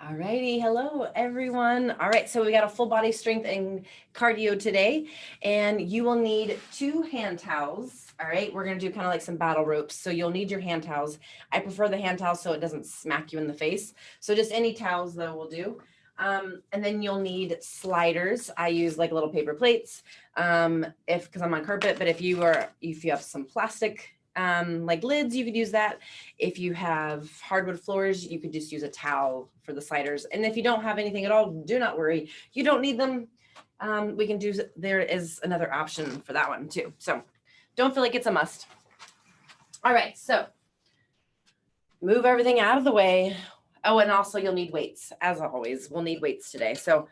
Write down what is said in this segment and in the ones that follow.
All righty. Hello, everyone. All right. So we got a full body strength and cardio today, and you will need 2 hand towels. All right. We're going to do kind of like some battle ropes. So you'll need your hand towels. I prefer the hand towels so it doesn't smack you in the face. So just any towels though will do. And then you'll need sliders. I use like little paper plates because I'm on carpet, but if you have some plastic like lids, you could use that. If you have hardwood floors, you could just use a towel for the sliders. And if you don't have anything at all, do not worry. You don't need them. There is another option for that one too. So don't feel like it's a must. All right, so move everything out of the way. Oh, and also you'll need weights. As always, we'll need weights today. So,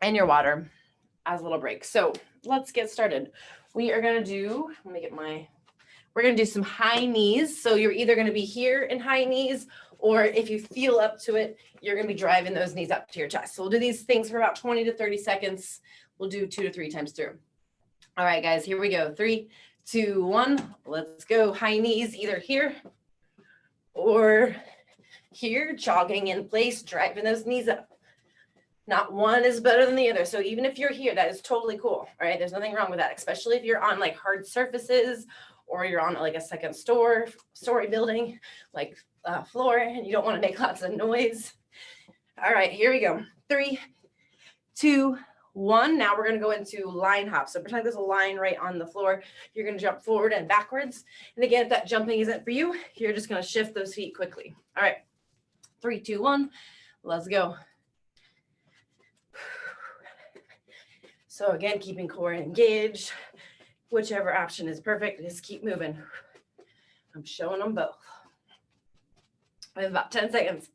and your water as a little break. So let's get started. We are going to do, we're going to do some high knees. So you're either going to be here in high knees, or if you feel up to it, you're going to be driving those knees up to your chest. So we'll do these things for about 20 to 30 seconds. We'll do 2 to 3 times through. All right, guys, here we go. 3, 2, 1. Let's go. High knees, either here or here, jogging in place, driving those knees up. Not one is better than the other. So even if you're here, that is totally cool. All right, there's nothing wrong with that, especially if you're on like hard surfaces or you're on like a second story building, like floor, and you don't want to make lots of noise. All right, here we go. 3, 2, 1. Now we're going to go into line hop. So pretend there's a line right on the floor. You're going to jump forward and backwards. And again, if that jumping isn't for you, you're just going to shift those feet quickly. All right, 3, 2, 1. Let's go. So again, keeping core engaged. Whichever option is perfect, just keep moving. I'm showing them both. We have about 10 seconds.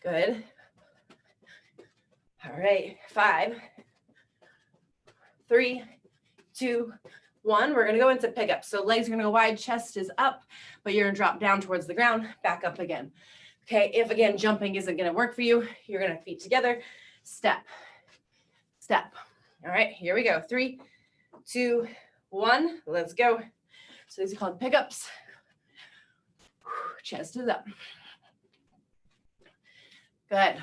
Good. All right, 5, 3, 2, 1. We're going to go into pickup. So legs are going to go wide, chest is up, but you're going to drop down towards the ground, back up again. Okay, if again, jumping isn't going to work for you, you're going to feet together, step, step. All right, here we go. 3, 2, 1. Let's go. So these are called pickups. Chest is up. Good.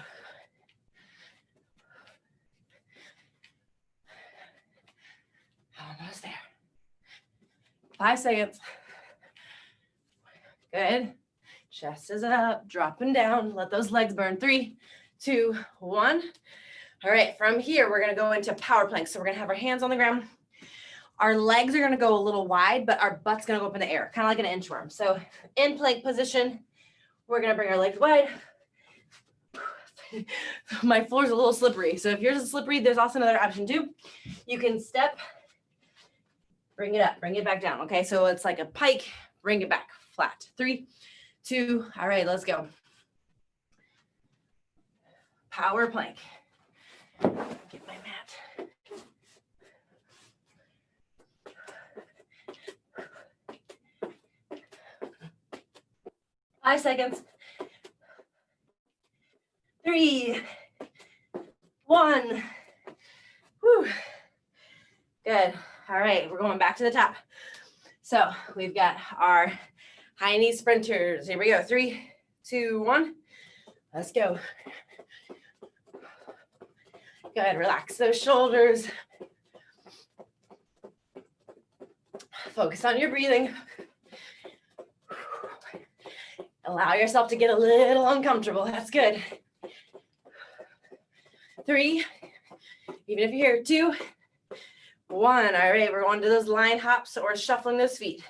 Almost there. 5 seconds. Good. Chest is up, dropping down. Let those legs burn. 3, 2, 1. All right, from here, we're going to go into power plank. So we're going to have our hands on the ground. Our legs are going to go a little wide, but our butt's going to go up in the air, kind of like an inchworm. So in plank position, we're going to bring our legs wide. My floor's a little slippery. So if yours is slippery, there's also another option too. You can step, bring it up, bring it back down. Okay, so it's like a pike, bring it back flat. 3, 2, all right, let's go. Power plank. Get my mat. Five seconds. 3, 1. Whew. Good. All right, we're going back to the top. So we've got our high knee sprinters. Here we go. 3, 2, 1. Let's go. Good. Relax those shoulders. Focus on your breathing. Allow yourself to get a little uncomfortable. That's good. 3, even if you're here, 2, 1. All right, we're going to those line hops or shuffling those feet.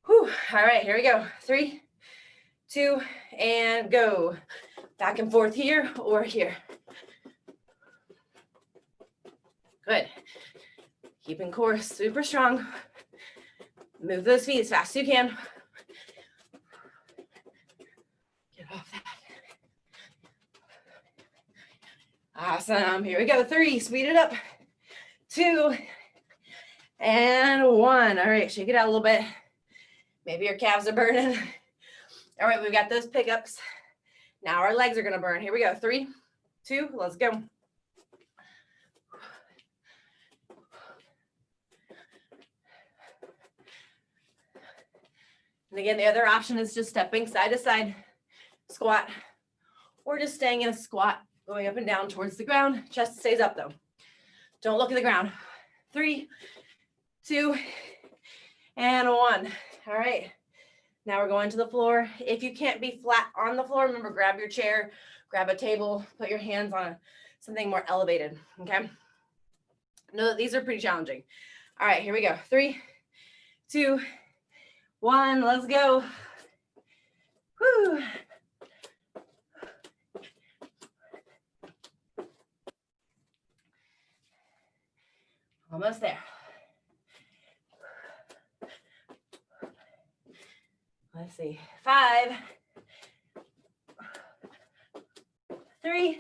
Whew. All right, here we go. 3, 2, and go. Back and forth here or here. Good. Keeping core super strong. Move those feet as fast as you can. Get off that. Awesome. Here we go. 3, speed it up. 2, and 1. All right, shake it out a little bit. Maybe your calves are burning. All right, we've got those pickups. Now our legs are going to burn. Here we go. 3, 2, let's go. And again, the other option is just stepping side to side, squat, or just staying in a squat, going up and down towards the ground. Chest stays up though. Don't look at the ground. 3, 2, and 1. All right. Now we're going to the floor. If you can't be flat on the floor, remember, grab your chair, grab a table, put your hands on something more elevated, okay? Know that these are pretty challenging. All right, here we go. 3, 2, 1, let's go. Whew. Almost there. Let's see. 5, 3,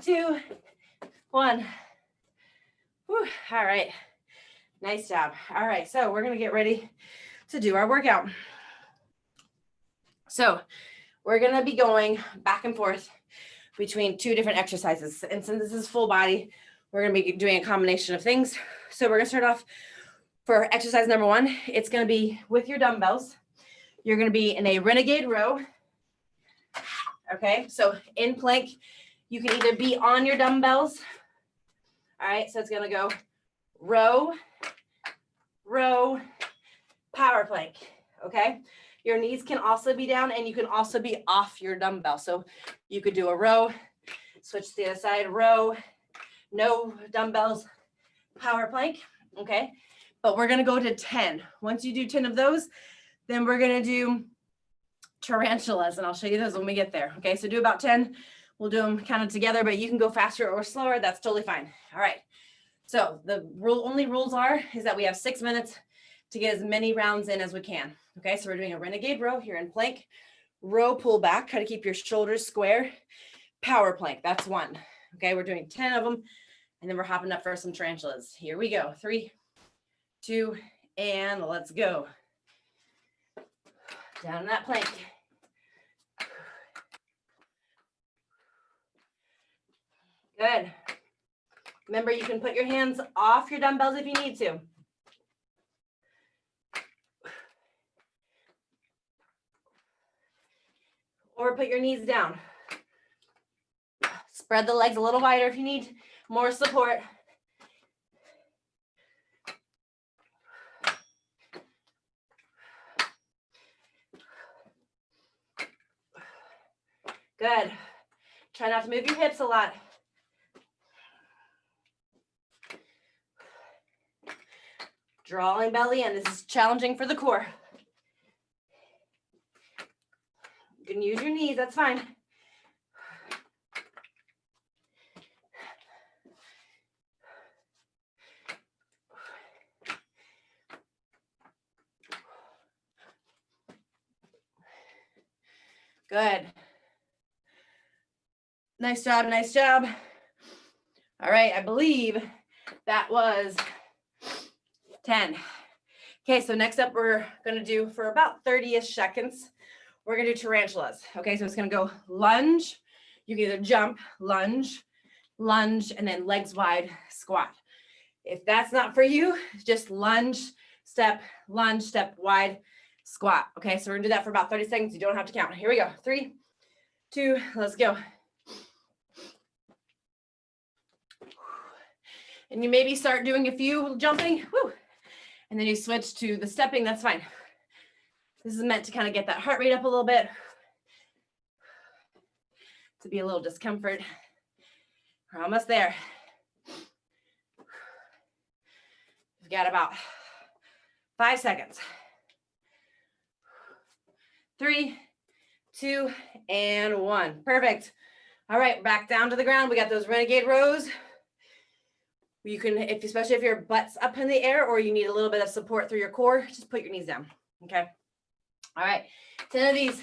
2, 1. Whew. All right. Nice job. All right. So we're going to get ready to do our workout. So we're going to be going back and forth between 2 different exercises. And since this is full body, we're going to be doing a combination of things. So we're going to start off for exercise number 1. It's going to be with your dumbbells. You're going to be in a renegade row. Okay. So in plank, you can either be on your dumbbells. All right. So it's going to go row, row, power plank. Okay. Your knees can also be down and you can also be off your dumbbell. So you could do a row, switch to the other side, row, no dumbbells, power plank. Okay. But we're going to go to 10. Once you do 10 of those, then we're going to do tarantulas, and I'll show you those when we get there. Okay. So do about 10. We'll do them kind of together, but you can go faster or slower. That's totally fine. All right. So the only rules is that we have 6 minutes to get as many rounds in as we can. Okay, so we're doing a renegade row here in plank, row pull back, try to keep your shoulders square, power plank, that's 1. Okay, we're doing 10 of them, and then we're hopping up for some tarantulas. Here we go, 3, 2, and let's go. Down that plank. Good. Remember, you can put your hands off your dumbbells if you need to. Or put your knees down. Spread the legs a little wider if you need more support. Good. Try not to move your hips a lot. Drawing belly in. This is challenging for the core. You can use your knees, that's fine. Good. Nice job, nice job. All right, I believe that was 10. Okay, so next up we're gonna do for about 30-ish seconds, we're gonna do tarantulas. Okay, so it's gonna go lunge. You can either jump, lunge, lunge, and then legs wide, squat. If that's not for you, just lunge, step, wide, squat. Okay, so we're gonna do that for about 30 seconds. You don't have to count. Here we go. 3, 2, let's go. And you maybe start doing a few jumping, woo, and then you switch to the stepping, that's fine. This is meant to kind of get that heart rate up a little bit, to be a little discomfort. We're almost there. We've got about 5 seconds. 3, 2, and 1. Perfect. All right, back down to the ground. We got those renegade rows. You can, especially if your butt's up in the air or you need a little bit of support through your core, just put your knees down. Okay. All right. 10 of these.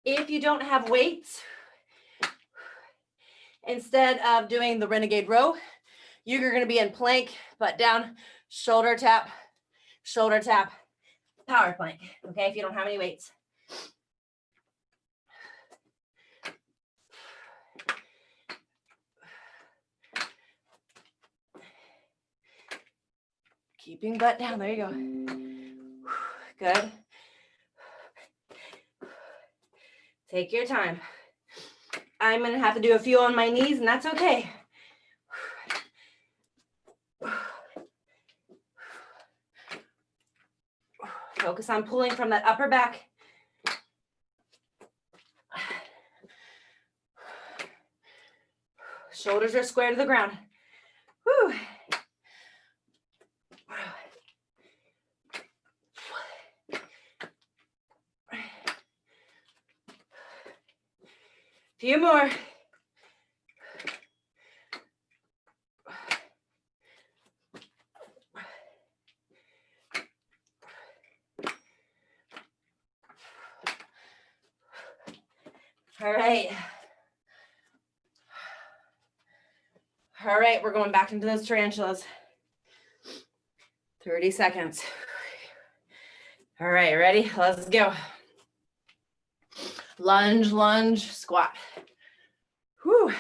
If you don't have weights, instead of doing the renegade row, you're going to be in plank, butt down, shoulder tap, power plank. Okay. If you don't have any weights. Keeping butt down. There you go. Good. Take your time. I'm going to have to do a few on my knees, and that's okay. Focus on pulling from that upper back. Shoulders are square to the ground. Whew. Few more. All right. All right, we're going back into those tarantulas. 30 seconds. All right, ready? Let's go. Lunge, lunge, squat. Whew.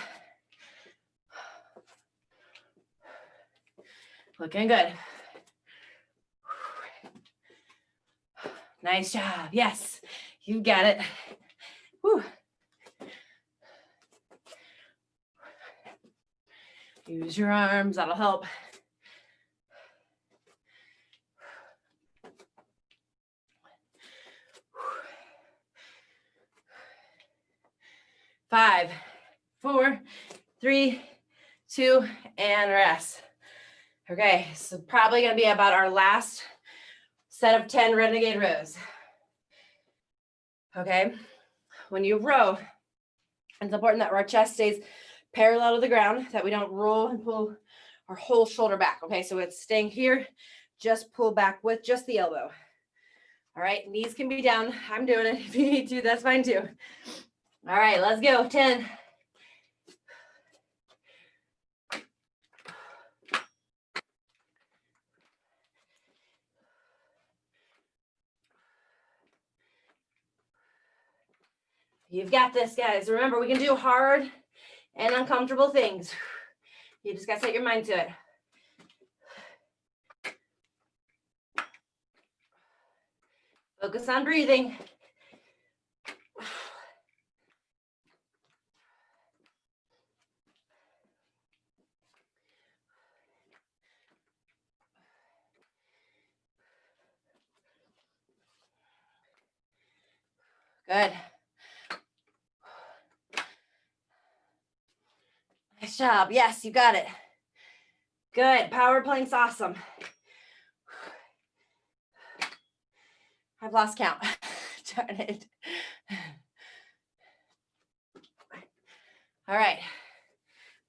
Looking good. Nice job. Yes, you got it. Whew. Use your arms, that'll help. Five, 4, 3, 2, and rest. Okay, so probably gonna be about our last set of 10 renegade rows. Okay, when you row, it's important that our chest stays parallel to the ground, that we don't roll and pull our whole shoulder back. Okay, so it's staying here, just pull back with just the elbow. All right, knees can be down. I'm doing it. If you need to, that's fine too. All right, let's go. 10. You've got this, guys. Remember, we can do hard and uncomfortable things. You just got to set your mind to it. Focus on breathing. Good. Nice job. Yes, you got it. Good. Power plank's awesome. I've lost count. Darn it. All right.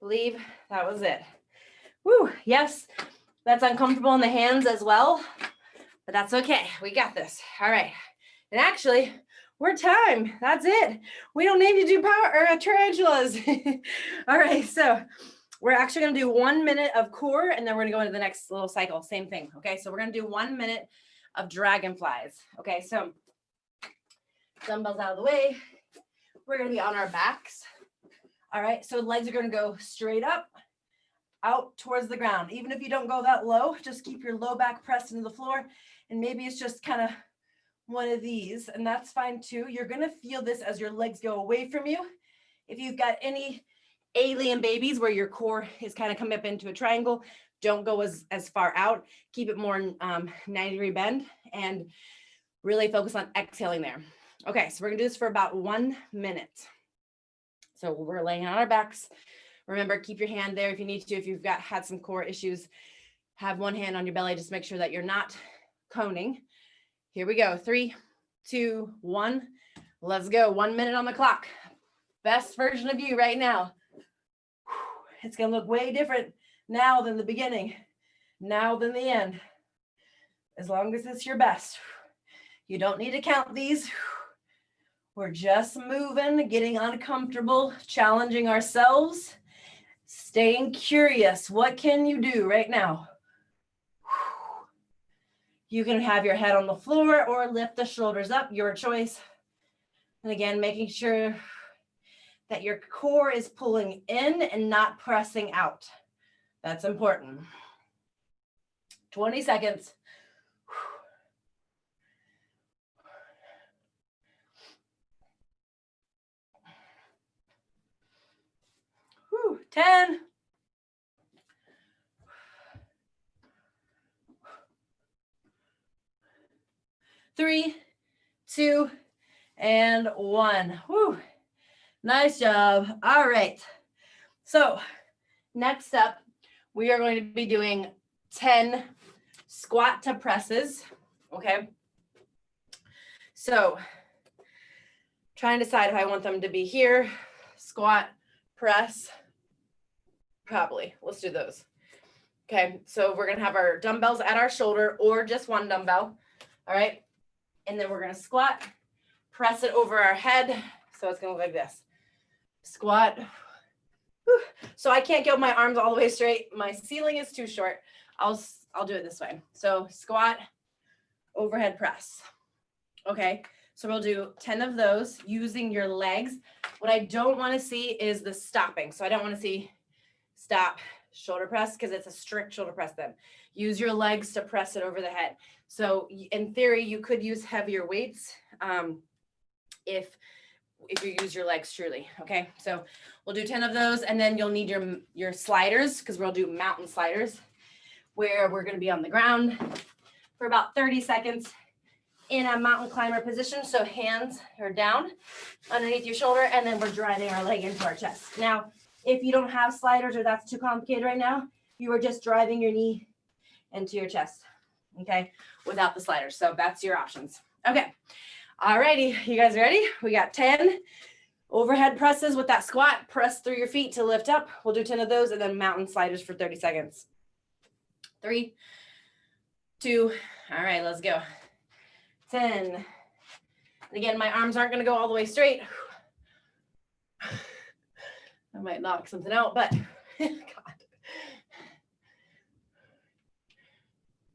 Believe that was it. Woo. Yes, that's uncomfortable in the hands as well, but that's okay. We got this. All right. And actually, we're time. That's it. We don't need to do power or tarantulas. All right. So we're actually going to do 1 minute of core, and then we're going to go into the next little cycle. Same thing. Okay. So we're going to do 1 minute of dragonflies. Okay. So dumbbells out of the way. We're going to be on our backs. All right. So legs are going to go straight up, out towards the ground. Even if you don't go that low, just keep your low back pressed into the floor. And maybe it's just kind of one of these, and that's fine too. You're going to feel this as your legs go away from you. If you've got any alien babies where your core is kind of coming up into a triangle, don't go as far out. Keep it more 90-degree bend and really focus on exhaling there. Okay, so we're going to do this for about 1 minute. So we're laying on our backs. Remember, keep your hand there if you need to. If you've had some core issues, have one hand on your belly. Just make sure that you're not coning. Here we go. 3, 2, 1. Let's go. 1 minute on the clock. Best version of you right now. It's going to look way different now than the beginning, now than the end. As long as it's your best. You don't need to count these. We're just moving, getting uncomfortable, challenging ourselves, staying curious. What can you do right now? You can have your head on the floor or lift the shoulders up, your choice. And again, making sure that your core is pulling in and not pressing out. That's important. 20 seconds. Whew. 10. 3, 2, and 1. Whew. Nice job. All right. So next up, we are going to be doing 10 squat to presses. Okay. So trying to decide if I want them to be here, squat, press, probably. Let's do those. Okay. So we're going to have our dumbbells at our shoulder or just one dumbbell. All right. And then we're going to squat, press it over our head. So it's going to look like this. Squat. Whew. So I can't get my arms all the way straight. My ceiling is too short. I'll do it this way. So squat, overhead press. Okay. So we'll do 10 of those using your legs. What I don't want to see is the stopping. So I don't want to see stop shoulder press because it's a strict shoulder press then. Use your legs to press it over the head. So in theory, you could use heavier weights if you use your legs truly. Okay, so we'll do 10 of those, and then you'll need your sliders because we'll do mountain sliders where we're going to be on the ground for about 30 seconds in a mountain climber position. So hands are down underneath your shoulder, and then we're driving our leg into our chest. Now, if you don't have sliders or that's too complicated right now, you are just driving your knee into your chest, okay, without the sliders. So that's your options. Okay. All righty. You guys ready? We got 10 overhead presses with that squat. Press through your feet to lift up. We'll do 10 of those and then mountain sliders for 30 seconds. 3, 2, all right, let's go. 10. And again, my arms aren't going to go all the way straight. I might knock something out, but God.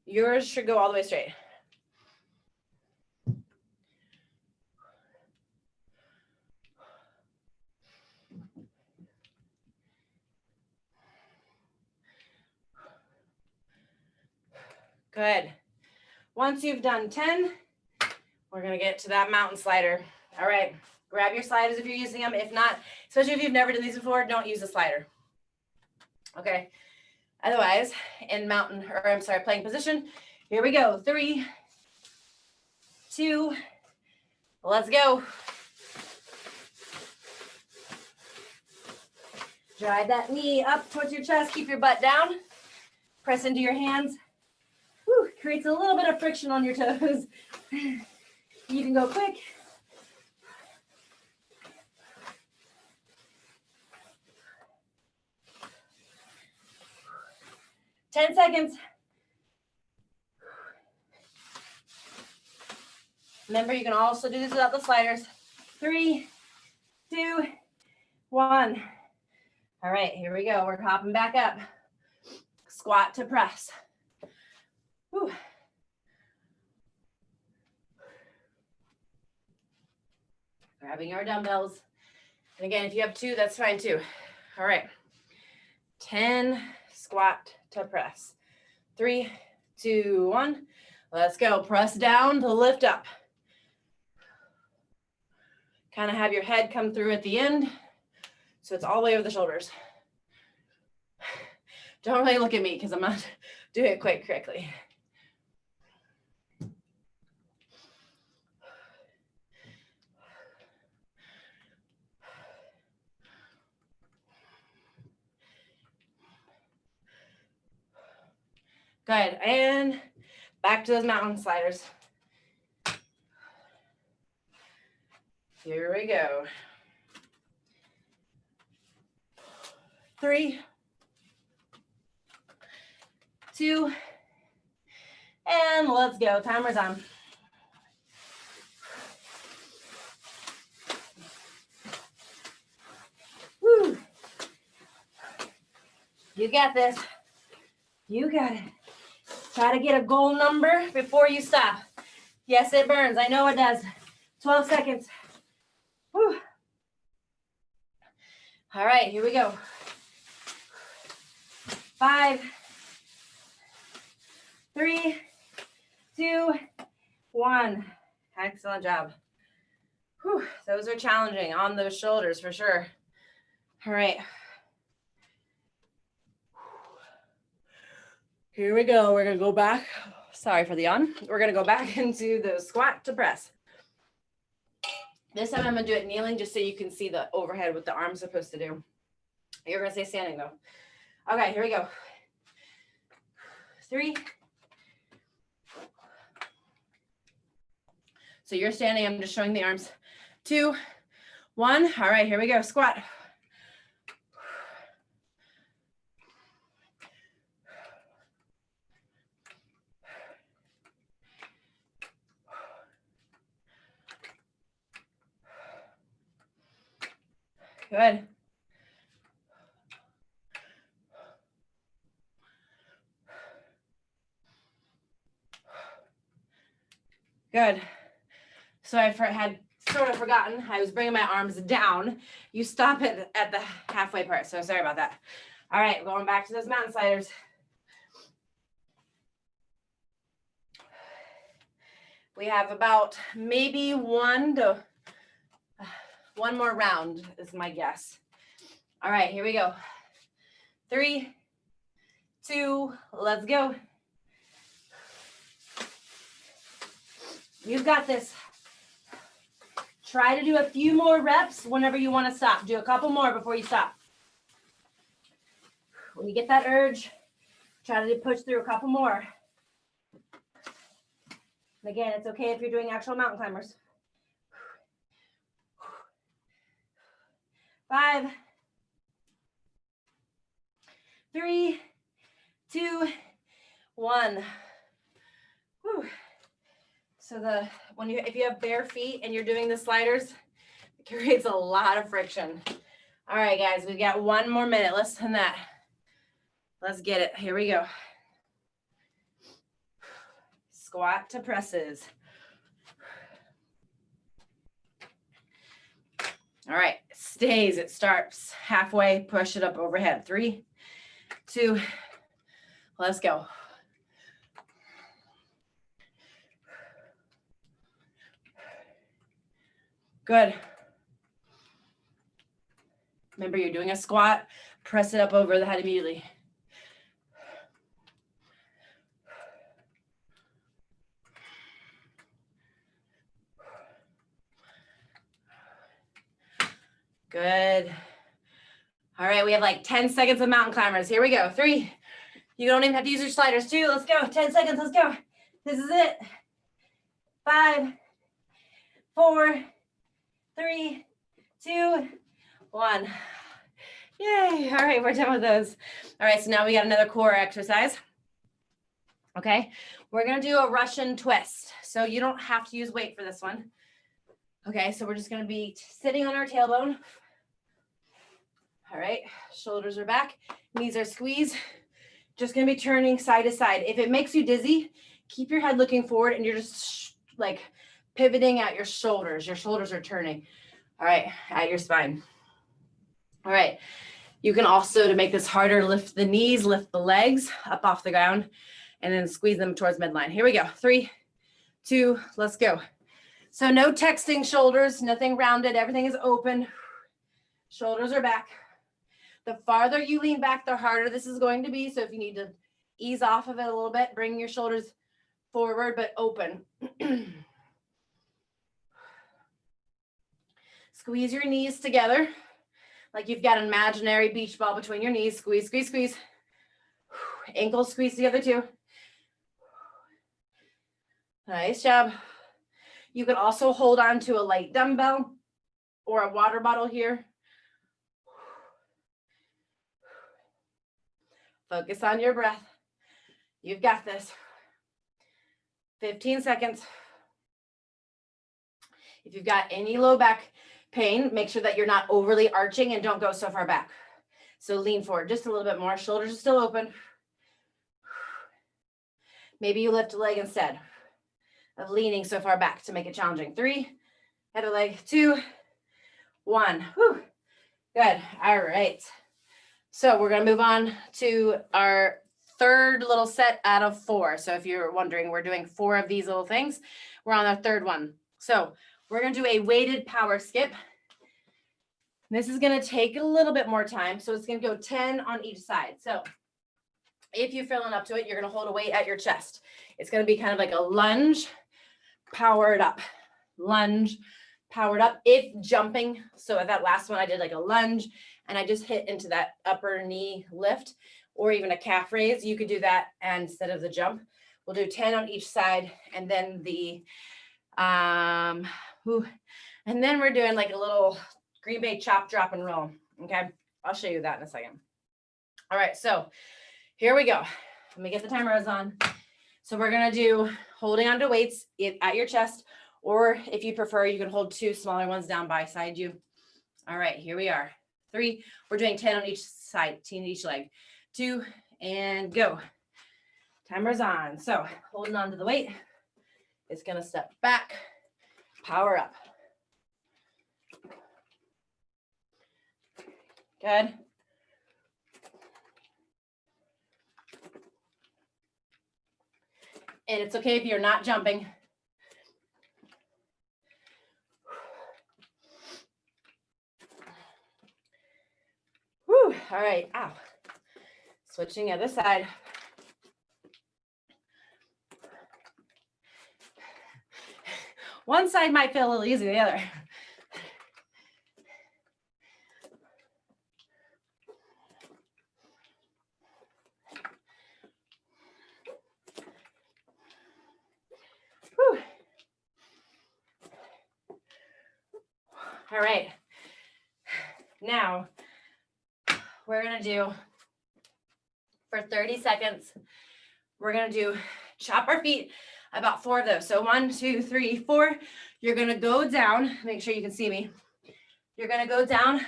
Yours should go all the way straight. Good. Once you've done 10, we're going to get to that mountain slider. All right. Grab your sliders if you're using them. If not, especially if you've never done these before, don't use a slider. Okay. Otherwise, in plank position, here we go. 3, 2, let's go. Drive that knee up towards your chest. Keep your butt down. Press into your hands. Whew, creates a little bit of friction on your toes. You can go quick. Ten seconds. Remember, you can also do this without the sliders. 3, 2, 1. All right, here we go. We're hopping back up. Squat to press. Whew. Grabbing our dumbbells. And again, if you have 2, that's fine too. All right. 10 squat to press. 3, 2, 1. Let's go. Press down to lift up. Kind of have your head come through at the end. So it's all the way over the shoulders. Don't really look at me because I'm not doing it quite correctly. Good. And back to those mountain sliders. Here we go. 3, 2, and let's go. Timer's on. Woo. You got this. You got it. Try to get a goal number before you stop. Yes, it burns. I know it does. 12 seconds. Woo. All right, here we go. 5, 3, 2, 1. Excellent job. Whew, those are challenging on those shoulders for sure. All right. Here we go. We're going to go back. Sorry for the yawn. We're going to go back into the squat to press. This time I'm going to do it kneeling just so you can see the overhead what the arm's supposed to do. You're going to stay standing though. Okay, here we go. 3. So you're standing. I'm just showing the arms. 2, 1. All right, here we go. Squat. Good. Good. So I had sort of forgotten. I was bringing my arms down. You stop it at the halfway part. So sorry about that. All right, going back to those mountain sliders. We have about maybe one more round is my guess. All right, here we go. 3, 2, let's go. You've got this. Try to do a few more reps whenever you want to stop. Do a couple more before you stop. When you get that urge, try to push through a couple more. And again, it's okay if you're doing actual mountain climbers. 5, 3, 2, 1. Whew. So if you have bare feet and you're doing the sliders, it creates a lot of friction. All right, guys, we've got 1 more minute. Less than that. Let's get it. Here we go. Squat to presses. All right, stays. It starts halfway. Push it up overhead. 3, 2, let's go. Good. Remember, you're doing a squat. Press it up over the head immediately. Good. All right, we have like 10 seconds of mountain climbers. Here we go. 3. You don't even have to use your sliders. 2, let's go. 10 seconds, let's go. This is it. 5, 4, 3, 2, 1. Yay. All right, we're done with those. All right, so now we got another core exercise. Okay, we're going to do a Russian twist. So you don't have to use weight for this one. Okay, so we're just going to be sitting on our tailbone. All right, shoulders are back, knees are squeezed. Just going to be turning side to side. If it makes you dizzy, keep your head looking forward and you're just like pivoting at your shoulders. Your shoulders are turning. All right, at your spine. All right, you can also, to make this harder, lift the knees, lift the legs up off the ground, and then squeeze them towards midline. Here we go. 3, 2, let's go. So no texting shoulders, nothing rounded, everything is open. Shoulders are back. The farther you lean back, the harder this is going to be. So if you need to ease off of it a little bit, bring your shoulders forward, but open. Squeeze your knees together, like you've got an imaginary beach ball between your knees. Squeeze, squeeze, squeeze. Ankles squeeze together too. Nice job. You could also hold on to a light dumbbell or a water bottle here. Focus on your breath. You've got this. 15 seconds. If you've got any low back pain, make sure that you're not overly arching and don't go so far back. So lean forward just a little bit more. Shoulders are still open. Maybe you lift a leg instead of leaning so far back to make it challenging. 3, other leg, 2, 1. Whew. Good. All right. So we're going to move on to our third little set out of 4. So if you're wondering, we're doing 4 of these little things. We're on our third one. So we're going to do a weighted power skip. This is going to take a little bit more time. So it's going to go 10 on each side. So if you're feeling up to it, you're going to hold a weight at your chest. It's going to be kind of like a lunge, powered up, lunge, powered up. If jumping, so at that last one, I did like a lunge and I just hit into that upper knee lift or even a calf raise. You could do that instead of the jump. We'll do 10 on each side. And then and then we're doing like a little Green Bay chop, drop, and roll. Okay. I'll show you that in a second. All right. So here we go. Let me get the timers on. So we're going to do holding onto weights at your chest, or if you prefer, you can hold 2 smaller ones down beside you. All right, here we are. 3, we're doing 10 on each side, 10 each leg. 2, and go. Timer's on. So holding on to the weight. It's going to step back, power up. Good. And it's okay if you're not jumping. Whew. All right. Ow. Switching other side. One side might feel a little easier than the other. Whew. All right. Now, we're going to do, for 30 seconds, we're going to do chop our feet, about 4 of those. So 1, 2, 3, 4. You're going to go down. Make sure you can see me. You're going to go down.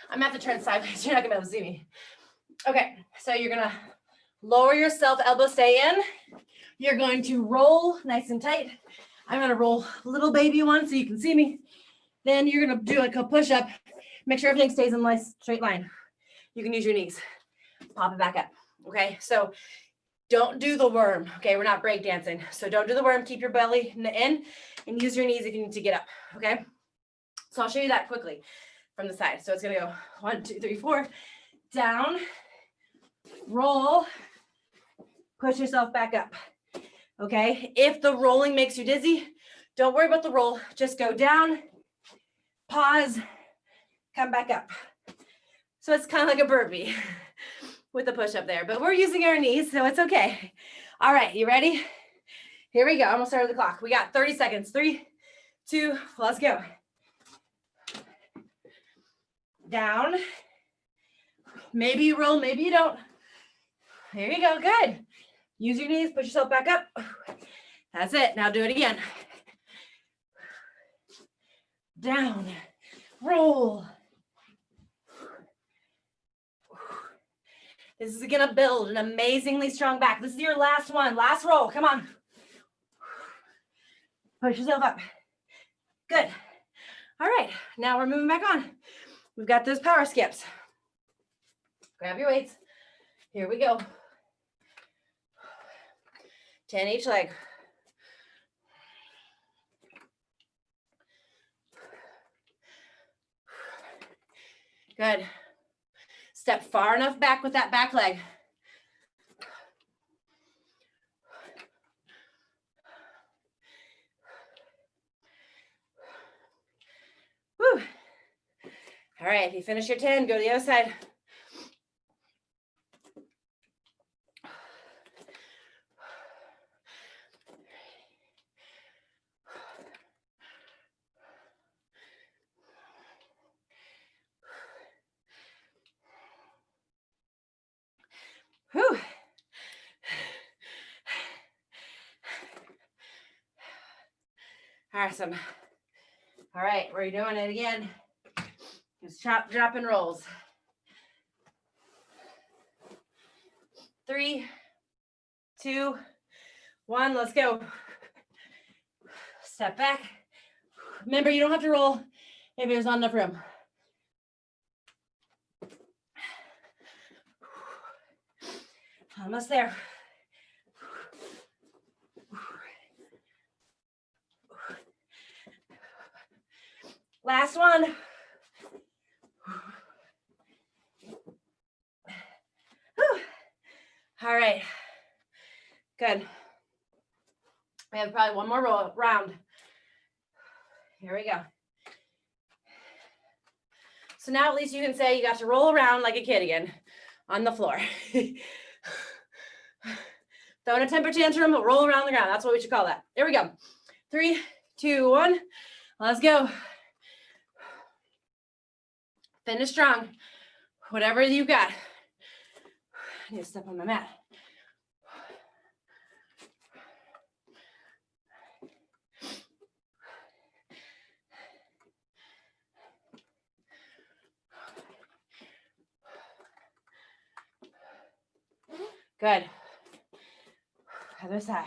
I'm going to have to turn sideways. You're not going to be able to see me. Okay. So you're going to lower yourself, elbows stay in. You're going to roll nice and tight. I'm going to roll little baby one so you can see me. Then you're going to do like a push up. Make sure everything stays in a straight line. You can use your knees. Pop it back up. Okay. So don't do the worm. Okay. We're not break dancing. So don't do the worm. Keep your belly in and use your knees if you need to get up. Okay. So I'll show you that quickly from the side. So it's going to go 1, 2, 3, 4, down, roll, push yourself back up. Okay. If the rolling makes you dizzy, don't worry about the roll. Just go down, pause, come back up. So it's kind of like a burpee with a push up there, but we're using our knees, so it's okay. All right, you ready? Here we go. I'm gonna start the clock. We got 30 seconds. 3, 2, let's go. Down. Maybe you roll, maybe you don't. Here you go. Good. Use your knees, push yourself back up. That's it. Now do it again. Down. Roll. This is going to build an amazingly strong back. This is your last one. Last roll. Come on. Push yourself up. Good. All right. Now we're moving back on. We've got those power skips. Grab your weights. Here we go. 10 each leg. Good. Step far enough back with that back leg. Woo. All right, if you finish your 10, go to the other side. Whew. Awesome. All right, we're doing it again. It's chop, drop, and rolls. 3, 2, 1, let's go. Step back. Remember, you don't have to roll if there's not enough room. Almost there. Last one. Whew. All right. Good. We have probably one more round. Here we go. So now at least you can say you got to roll around like a kid again on the floor. Throwing a temper tantrum, roll around the ground. That's what we should call that. There we go. 3, 2, 1. Let's go. Finish strong. Whatever you got. I need to step on my mat. Good. Other side.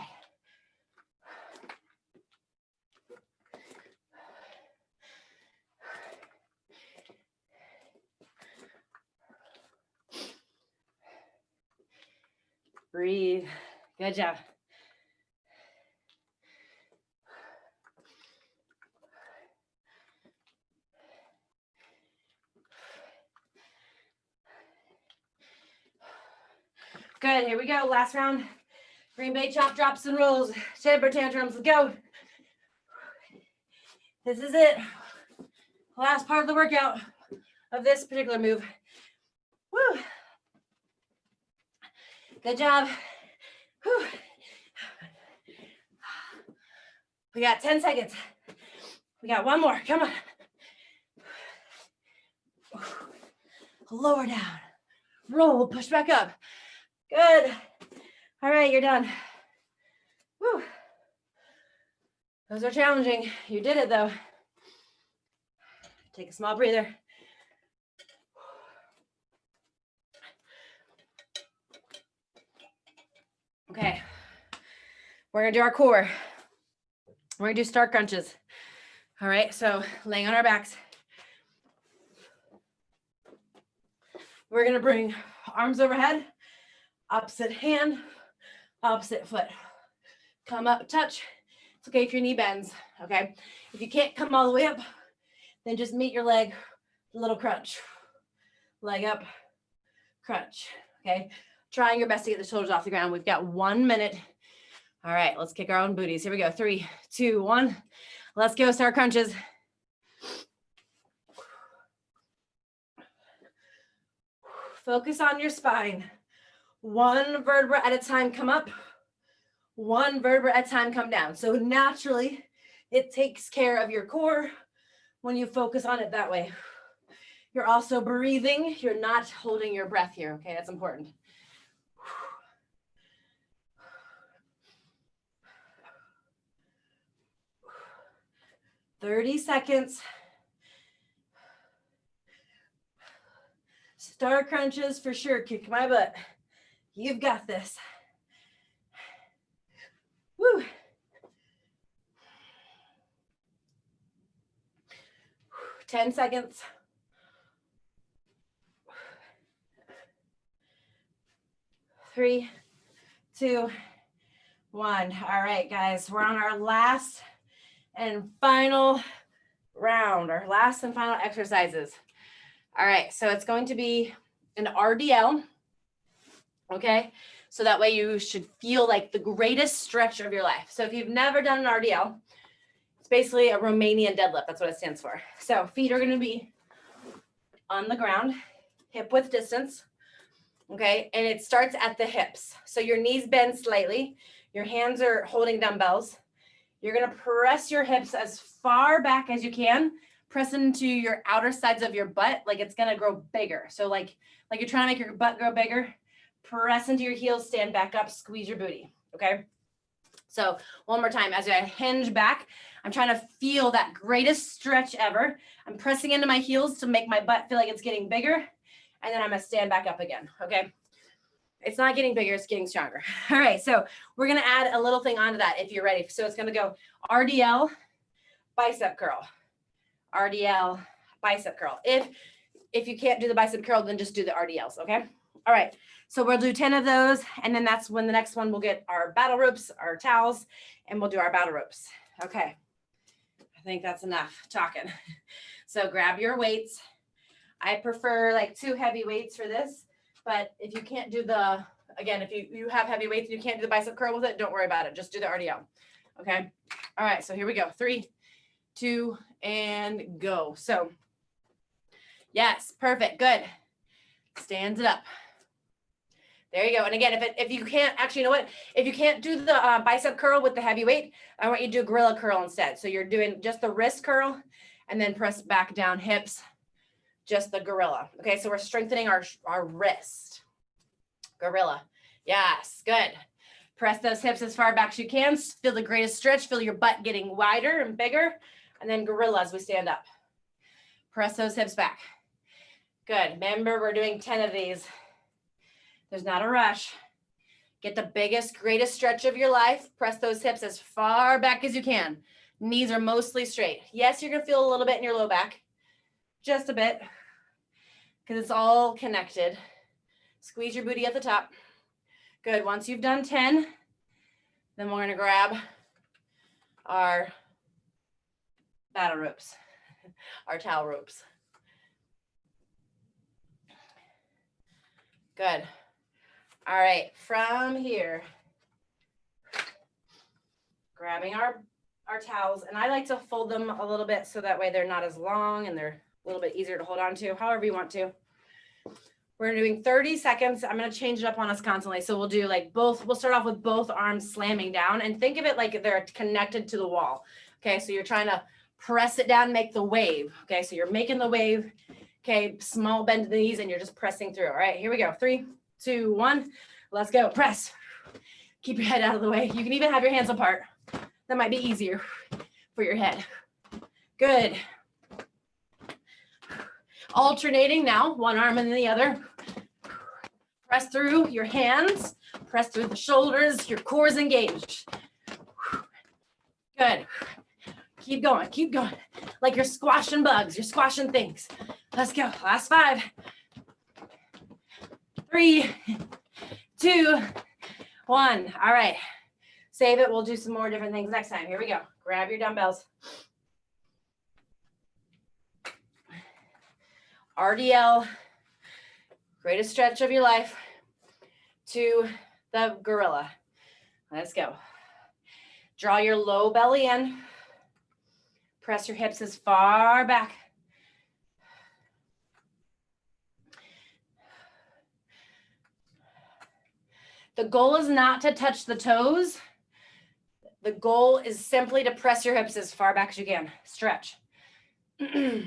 Breathe. Good job. Good. Here we go. Last round. Green Bay chop drops and rolls. Temper tantrums. Let's go. This is it. Last part of the workout of this particular move. Woo. Good job. Whew. We got 10 seconds. We got one more. Come on. Lower down. Roll. Push back up. Good. All right, you're done. Woo. Those are challenging. You did it though. Take a small breather. Okay. We're gonna do our core. We're gonna do start crunches. All right, so laying on our backs. We're gonna bring arms overhead, opposite hand, opposite foot. Come up, touch. It's okay if your knee bends, okay? If you can't come all the way up, then just meet your leg, a little crunch. Leg up, crunch, okay? Trying your best to get the shoulders off the ground. We've got 1 minute. All right, let's kick our own booties. Here we go. 3, 2, 1. Let's go, start crunches. Focus on your spine. 1 vertebra at a time, come up. 1 vertebra at a time, come down. So naturally, it takes care of your core when you focus on it that way. You're also breathing. You're not holding your breath here, okay? That's important. 30 seconds. Star crunches for sure. Kick my butt. You've got this. Woo. Ten seconds. 3, 2, 1. All right, guys, we're on our last and final round, our last and final exercises. All right, so it's going to be an RDL, okay? So that way you should feel like the greatest stretch of your life. So if you've never done an RDL, it's basically a Romanian deadlift. That's what it stands for. So feet are going to be on the ground, hip width distance, okay? And it starts at the hips. So your knees bend slightly. Your hands are holding dumbbells. You're going to press your hips as far back as you can. Press into your outer sides of your butt like it's going to grow bigger. So like you're trying to make your butt grow bigger. Press into your heels, stand back up, squeeze your booty, okay? So one more time, as I hinge back, I'm trying to feel that greatest stretch ever. I'm pressing into my heels to make my butt feel like it's getting bigger. And then I'm going to stand back up again, okay? It's not getting bigger, it's getting stronger. All right, so we're going to add a little thing onto that if you're ready. So it's going to go RDL, bicep curl. RDL, bicep curl. If you can't do the bicep curl, then just do the RDLs, okay? All right, so we'll do 10 of those, and then that's when the next one we'll get our battle ropes, our towels, and we'll do our battle ropes. Okay, I think that's enough talking. So grab your weights. I prefer like 2 heavy weights for this, but if you can't do the, again, if you have heavy weights and you can't do the bicep curl with it, don't worry about it. Just do the RDL. Okay. All right. So here we go. 3, 2, and go. So yes, perfect. Good. Stand it up. There you go. And again, if you can't, actually, you know what? If you can't do the bicep curl with the heavy weight, I want you to do a gorilla curl instead. So you're doing just the wrist curl and then press back down hips, just the gorilla. Okay. So we're strengthening our wrist. Gorilla. Yes. Good. Press those hips as far back as you can. Feel the greatest stretch. Feel your butt getting wider and bigger. And then gorilla as we stand up. Press those hips back. Good. Remember, we're doing 10 of these. There's not a rush. Get the biggest, greatest stretch of your life. Press those hips as far back as you can. Knees are mostly straight. Yes, you're going to feel a little bit in your low back. Just a bit. Because it's all connected. Squeeze your booty at the top. Good. Once you've done 10, then we're going to grab our battle ropes, our towel ropes. Good. All right, from here, grabbing our towels, and I like to fold them a little bit so that way they're not as long and they're a little bit easier to hold on to, however you want to. We're doing 30 seconds. I'm going to change it up on us constantly. So we'll do like both, we'll start off with both arms slamming down and think of it like they're connected to the wall. Okay, so you're trying to press it down, make the wave. Okay, so you're making the wave. Okay, small bend to the knees and you're just pressing through. All right, here we go. 3, 2, 1. Let's go. Press. Keep your head out of the way. You can even have your hands apart. That might be easier for your head. Good. Alternating now, one arm and the other. Press through your hands. Press through the shoulders. Your core is engaged. Good. Keep going. Keep going. Like you're squashing bugs. You're squashing things. Let's go. Last 5. 3, 2, 1. All right. Save it. We'll do some more different things next time. Here we go. Grab your dumbbells. RDL, greatest stretch of your life, to the gorilla. Let's go. Draw your low belly in. Press your hips as far back. The goal is not to touch the toes. The goal is simply to press your hips as far back as you can. Stretch. You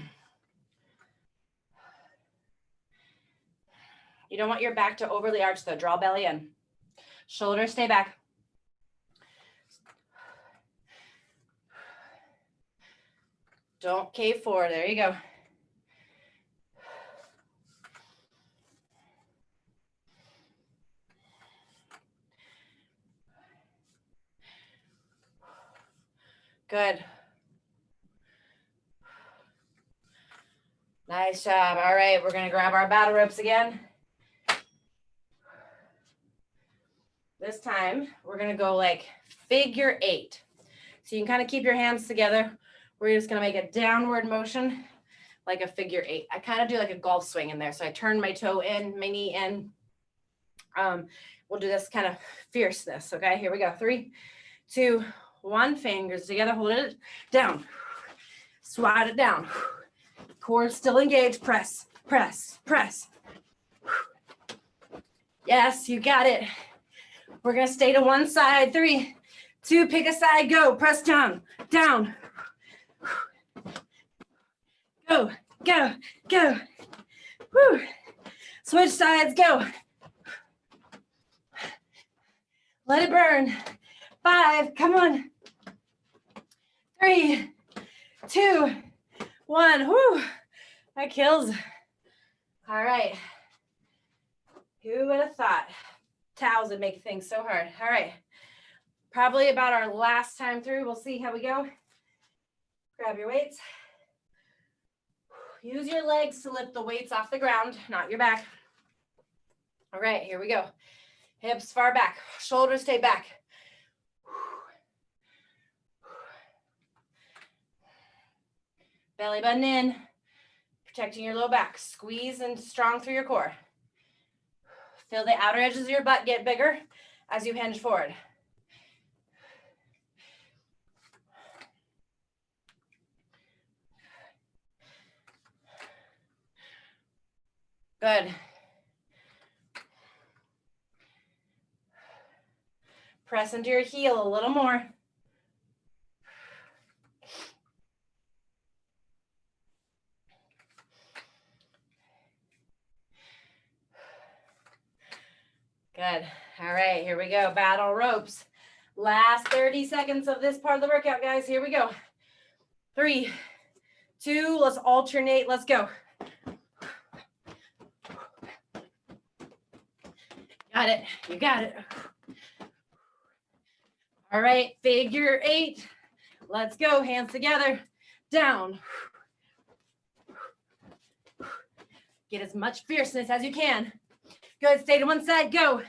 don't want your back to overly arch though. Draw belly in. Shoulders stay back. Don't cave forward. There you go. Good. Nice job. All right, we're going to grab our battle ropes again. This time, we're going to go like figure 8. So you can kind of keep your hands together. We're just going to make a downward motion like a figure 8. I kind of do like a golf swing in there. So I turn my toe in, my knee in. We'll do this kind of fierceness. Okay, here we go. 3, 2, 1. Fingers together. Hold it down. Slide it down. Core still engaged. Press, press, press. Yes, you got it. We're going to stay to one side. 3, 2, pick a side. Go. Press down, down. Go, go, go. Woo. Switch sides. Go. Let it burn. 5. Come on. 3, 2, 1. Whoo. That kills. All right. Who would have thought towels would make things so hard? All right. Probably about our last time through. We'll see how we go. Grab your weights. Use your legs to lift the weights off the ground, not your back. All right, here we go. Hips far back, shoulders stay back. Belly button in, protecting your low back. Squeeze and strong through your core. Feel the outer edges of your butt get bigger as you hinge forward. Good. Press into your heel a little more. Good. All right, here we go. Battle ropes. Last 30 seconds of this part of the workout, guys. Here we go. 3, 2, let's alternate. Let's go. Got it. You got it. All right, figure 8. Let's go. Hands together. Down. Get as much fierceness as you can. Good. Stay to one side. Go.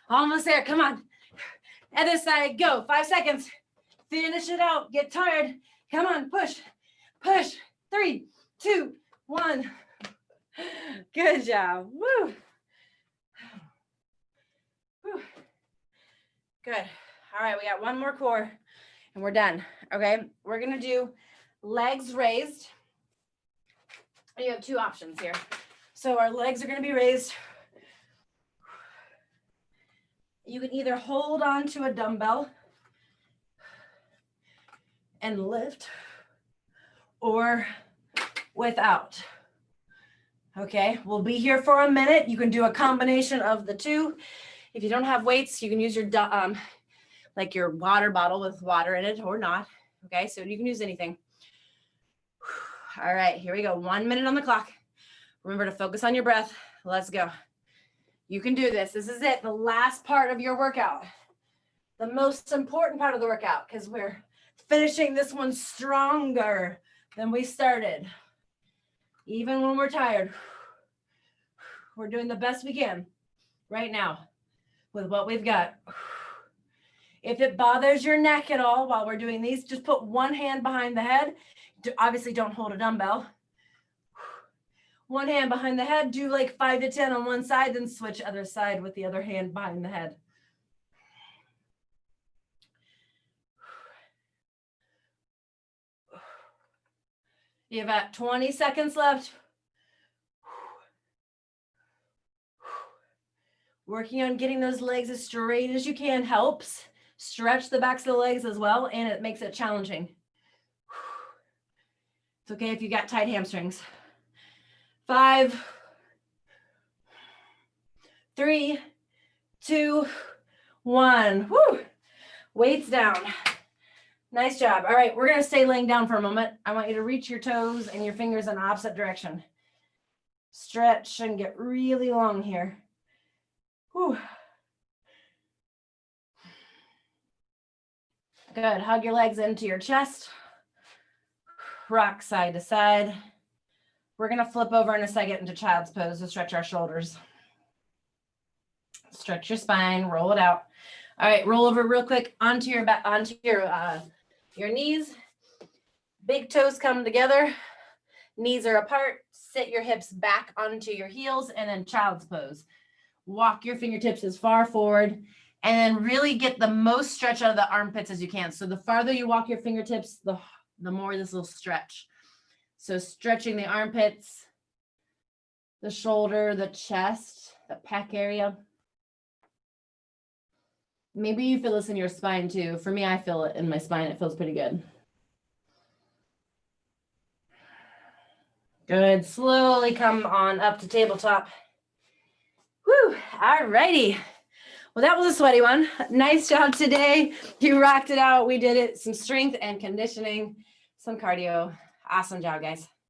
Almost there. Come on. Other side. Go. 5 seconds. Finish it out. Get tired. Come on. Push. Push. 3, 2, 1. Good job. Woo. Whew. Good. All right, we got one more core and we're done. Okay, we're gonna do legs raised. You have 2 options here. So our legs are gonna be raised. You can either hold on to a dumbbell and lift or without. Okay, we'll be here for a minute. You can do a combination of the 2. If you don't have weights, you can use your like your water bottle with water in it or not. Okay, so you can use anything. All right, here we go. 1 minute on the clock. Remember to focus on your breath. Let's go. You can do this. This is it, the last part of your workout. The most important part of the workout, because we're finishing this one stronger than we started. Even when we're tired, we're doing the best we can right now with what we've got. If it bothers your neck at all while we're doing these, just put one hand behind the head. Obviously, don't hold a dumbbell. One hand behind the head, do like 5 to 10 on one side, then switch other side with the other hand behind the head. You've got 20 seconds left. Working on getting those legs as straight as you can helps. Stretch the backs of the legs as well, and it makes it challenging. It's okay if you got tight hamstrings. 5, 3, 2, 1. Woo! Weights down. Nice job. All right, we're going to stay laying down for a moment. I want you to reach your toes and your fingers in the opposite direction. Stretch and get really long here. Whew. Good. Hug your legs into your chest. Rock side to side. We're going to flip over in a second into child's pose to stretch our shoulders. Stretch your spine, roll it out. All right, roll over real quick onto your back, onto your knees. Big toes come together. Knees are apart. Sit your hips back onto your heels and then child's pose. Walk your fingertips as far forward and then really get the most stretch out of the armpits as you can. So the farther you walk your fingertips, the more this will stretch. So stretching the armpits, the shoulder, the chest, the pec area. Maybe you feel this in your spine too. For me, I feel it in my spine. It feels pretty good. Good. Slowly come on up to tabletop. Woo. All righty. Well, that was a sweaty one. Nice job today. You rocked it out. We did it. Some strength and conditioning, some cardio. Awesome job, guys.